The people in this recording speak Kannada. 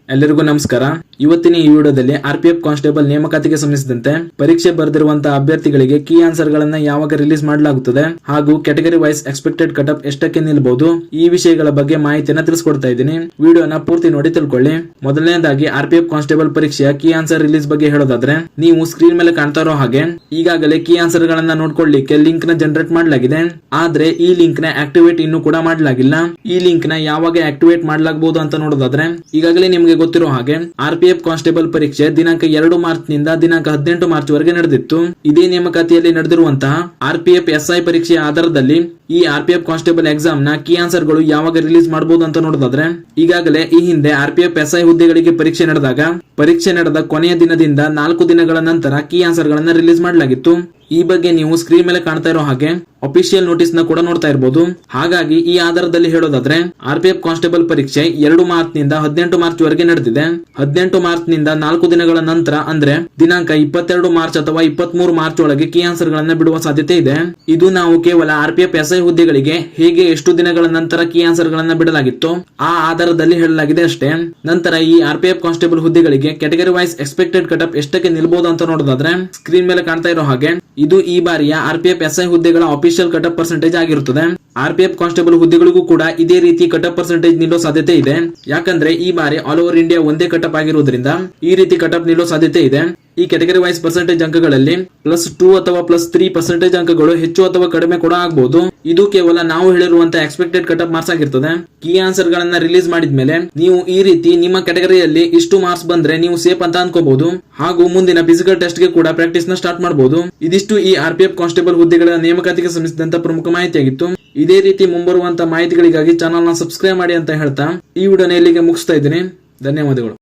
ಎಲ್ಲರಿಗೂ ನಮಸ್ಕಾರ. ಇವತ್ತಿನ ಈ ವಿಡಿಯೋದಲ್ಲಿ ಆರ್ಪಿಎಫ್ ಕಾನ್ಸ್ಟೇಬಲ್ ನೇಮಕಾತಿಗೆ ಸಂಬಂಧಿಸಿದಂತೆ ಪರೀಕ್ಷೆ ಬರೆದಿರುವಂತಹ ಅಭ್ಯರ್ಥಿಗಳಿಗೆ ಕೀ ಆನ್ಸರ್ ಗಳನ್ನ ಯಾವಾಗ ರಿಲೀಸ್ ಮಾಡಲಾಗುತ್ತದೆ ಹಾಗೂ category wise expected cut off ಎಷ್ಟಕ್ಕೆ ನಿಲ್ಲಬಹುದು, ಈ ವಿಷಯಗಳ ಬಗ್ಗೆ ಮಾಹಿತಿಯನ್ನು ತಿಳಿಸ್ಕೊಡ್ತಾ ಇದ್ದೀನಿ. ವಿಡಿಯೋನ ಪೂರ್ತಿ ನೋಡಿ ತಿಳ್ಕೊಳ್ಳಿ. ಮೊದಲನೇದಾಗಿ ಆರ್ಪಿಎಫ್ ಕಾನ್ಸ್ಟೇಬಲ್ ಪರೀಕ್ಷೆಯ ಕೀ ಆನ್ಸರ್ ರಿಲೀಸ್ ಬಗ್ಗೆ ಹೇಳೋದಾದ್ರೆ, ನೀವು ಸ್ಕ್ರೀನ್ ಮೇಲೆ ಕಾಣ್ತಾ ಇರೋ ಹಾಗೆ ಈಗಾಗಲೇ ಕೀ ಆನ್ಸರ್ ಗಳನ್ನ ನೋಡ್ಕೊಳ್ಳಿಕ್ಕೆ ಲಿಂಕ್ ನ ಜನರೇಟ್ ಮಾಡಲಾಗಿದೆ. ಆದ್ರೆ ಈ ಲಿಂಕ್ ನ ಆಕ್ಟಿವೇಟ್ ಇನ್ನೂ ಕೂಡ ಮಾಡಲಾಗಿಲ್ಲ. ಈ ಲಿಂಕ್ ನ ಯಾವಾಗ ಆಕ್ಟಿವೇಟ್ ಮಾಡಲಾಗಬಹುದು ಅಂತ ನೋಡೋದಾದ್ರೆ, ಈಗಾಗಲೇ ನಿಮಗೆ ಗೊತ್ತಿರೋ ಹಾಗೆ ಆರ್ಪಿಎಫ್ ಕಾನ್ಸ್ಟೇಬಲ್ ಪರೀಕ್ಷೆ ದಿನಾಂಕ 2 ಮಾರ್ಚ್ ನಿಂದ ದಿನಾಂಕ 18 ಮಾರ್ಚ್ ವರೆಗೆ ನಡೆದಿತ್ತು. ಇದೇ ನೇಮಕಾತಿಯಲ್ಲಿ ನಡೆದಿರುವಂತಹ ಆರ್ಪಿಎಫ್ ಎಸ್ಐ ಪರೀಕ್ಷೆಯ ಆಧಾರದಲ್ಲಿ ಈ ಆರ್ಪಿಎಫ್ ಕಾನ್ಸ್ಟೇಬಲ್ ಎಕ್ಸಾಮ್ ನ ಕೀ ಆನ್ಸರ್ ಗಳು ಯಾವಾಗ ರಿಲೀಸ್ ಮಾಡಬಹುದು ಅಂತ ನೋಡೋದಾದ್ರೆ, ಈಗಾಗಲೇ ಈ ಹಿಂದೆ ಆರ್ಪಿಎಫ್ ಎಸ್ಐ ಹುದ್ದೆಗಳಿಗೆ ಪರೀಕ್ಷೆ ನಡೆದ ಕೊನೆಯ ದಿನದಿಂದ 4 ದಿನಗಳ ನಂತರ ಕೀ ಆನ್ಸರ್ ಗಳನ್ನ ರಿಲೀಸ್ ಮಾಡಲಾಗಿತ್ತು. ಈ ಬಗ್ಗೆ ನೀವು ಸ್ಕ್ರೀನ್ ಮೇಲೆ ಕಾಣ್ತಾ ಇರೋ ಹಾಗೆ ಅಫಿಷಿಯಲ್ ನೋಟಿಸ್ ನ ಕೂಡ ನೋಡ್ತಾ ಇರಬಹುದು. ಹಾಗಾಗಿ ಈ ಆಧಾರದಲ್ಲಿ ಹೇಳೋದಾದ್ರೆ, ಆರ್ಪಿಎಫ್ ಕಾನ್ಸ್ಟೇಬಲ್ ಪರೀಕ್ಷೆ 2 ಮಾರ್ಚ್ ನಿಂದ 18 ಮಾರ್ಚ್ ವರೆಗೆ ನಡೆದಿದೆ. 18 ಮಾರ್ಚ್ ನಿಂದ 4 ದಿನಗಳ ನಂತರ ಅಂದ್ರೆ ದಿನಾಂಕ 22 ಮಾರ್ಚ್ ಅಥವಾ 23 ಮಾರ್ಚ್ ಒಳಗೆ ಕೀ ಆನ್ಸರ್ ಗಳನ್ನ ಬಿಡುವ ಸಾಧ್ಯತೆ ಇದೆ. ಇದು ನಾವು ಕೇವಲ ಆರ್ಪಿಎಫ್ ಎಸ್ಐ ಹುದ್ದೆಗಳಿಗೆ ಹೇಗೆ ಎಷ್ಟು ದಿನಗಳ ನಂತರ ಕೀ ಆನ್ಸರ್ ಗಳನ್ನ ಬಿಡಲಾಗಿತ್ತು ಆ ಆಧಾರದಲ್ಲಿ ಹೇಳಲಾಗಿದೆ ಅಷ್ಟೇ. ನಂತರ ಈ ಆರ್ಪಿಎಫ್ ಕಾನ್ಸ್ಟೇಬಲ್ ಹುದ್ದೆಗಳಿಗೆ category wise expected cut off ಎಷ್ಟಕ್ಕೆ ನಿಲ್ಬಹುದು ಅಂತ ನೋಡೋದಾದ್ರೆ, ಸ್ಕ್ರೀನ್ ಮೇಲೆ ಕಾಣ್ತಾ ಇರೋ ಹಾಗೆ ಇದು ಈ ಬಾರಿಯ ಆರ್ಪಿಎಫ್ ಎಸ್ಐ ಹುದ್ದೆಗಳ ಅಫಿಷಿಯಲ್ ಕಟ್ ಆಫ್ ಪರ್ಸೆಂಟೇಜ್ ಆಗಿರುತ್ತದೆ. ಆರ್ಪಿಎಫ್ ಕಾನ್ಸ್ಟೇಬಲ್ ಹುದ್ದೆಗಳಿಗೂ ಕೂಡ ಇದೇ ರೀತಿ ಕಟ್ ಆಫ್ ಪರ್ಸೆಂಟೇಜ್ ನಿಲ್ಲೋ ಸಾಧ್ಯತೆ ಇದೆ. ಯಾಕಂದ್ರೆ ಈ ಬಾರಿ ಆಲ್ ಓವರ್ ಇಂಡಿಯಾ ಒಂದೇ ಕಟ್ ಆಫ್ ಆಗಿರುವುದರಿಂದ ಈ ರೀತಿ ಕಟ್ ಆಫ್ ನಿಲ್ಲೋ ಸಾಧ್ಯತೆ ಇದೆ. ಈ ಕ್ಯಾಟಗರಿ ವೈಸ್ ಪರ್ಸೆಂಟೇಜ್ ಅಂಕಗಳಲ್ಲಿ +2 ಅಥವಾ +3% ಅಂಕಗಳು ಹೆಚ್ಚು ಅಥವಾ ಕಡಿಮೆ ಕೂಡ ಆಗಬಹುದು. ಇದು ಕೇವಲ ನಾವು ಹೇಳಿರುವಂತಹ ಎಕ್ಸ್ಪೆಕ್ಟೆಡ್ ಕಟ್ ಆಫ್ ಮಾರ್ಕ್ಸ್ ಆಗಿರ್ತದೆ. ಕೀ ಆನ್ಸರ್ ಗಳನ್ನ ರಿಲೀಸ್ ಮಾಡಿದ್ಮೇಲೆ ನೀವು ಈ ರೀತಿ ನಿಮ್ಮ ಕ್ಯಾಟಗರಿಯಲ್ಲಿ ಇಷ್ಟು ಮಾರ್ಕ್ಸ್ ಬಂದ್ರೆ ನೀವು ಸೇಫ್ ಅಂತ ಅನ್ಕೋಬಹುದು. ಹಾಗೂ ಮುಂದಿನ ಫಿಸಿಕಲ್ ಟೆಸ್ಟ್ ಗೆ ಕೂಡ ಪ್ರಾಕ್ಟೀಸ್ ನ ಸ್ಟಾರ್ಟ್ ಮಾಡಬಹುದು. ಇದಿಷ್ಟು ಈ ಆರ್ಪಿಎಫ್ ಕಾನ್ಸ್ಟೇಬಲ್ ಹುದ್ದೆಗಳ ನೇಮಕಾತಿಗೆ ಸಂಬಂಧಿಸಿದಂತ ಪ್ರಮುಖ ಮಾಹಿತಿಯಾಗಿತ್ತು. ಇದೇ ರೀತಿ ಮುಂಬರುವಂತಹ ಮಾಹಿತಿಗಳಿಗಾಗಿ ಚಾನಲ್ ನ ಸಬ್ಸ್ಕ್ರೈಬ್ ಮಾಡಿ ಅಂತ ಹೇಳ್ತಾ ಈ ವಿಡಿಯೋನ ಇಲ್ಲಿಗೆ ಮುಗಿಸ್ತಾ ಇದ್ದೀನಿ. ಧನ್ಯವಾದಗಳು.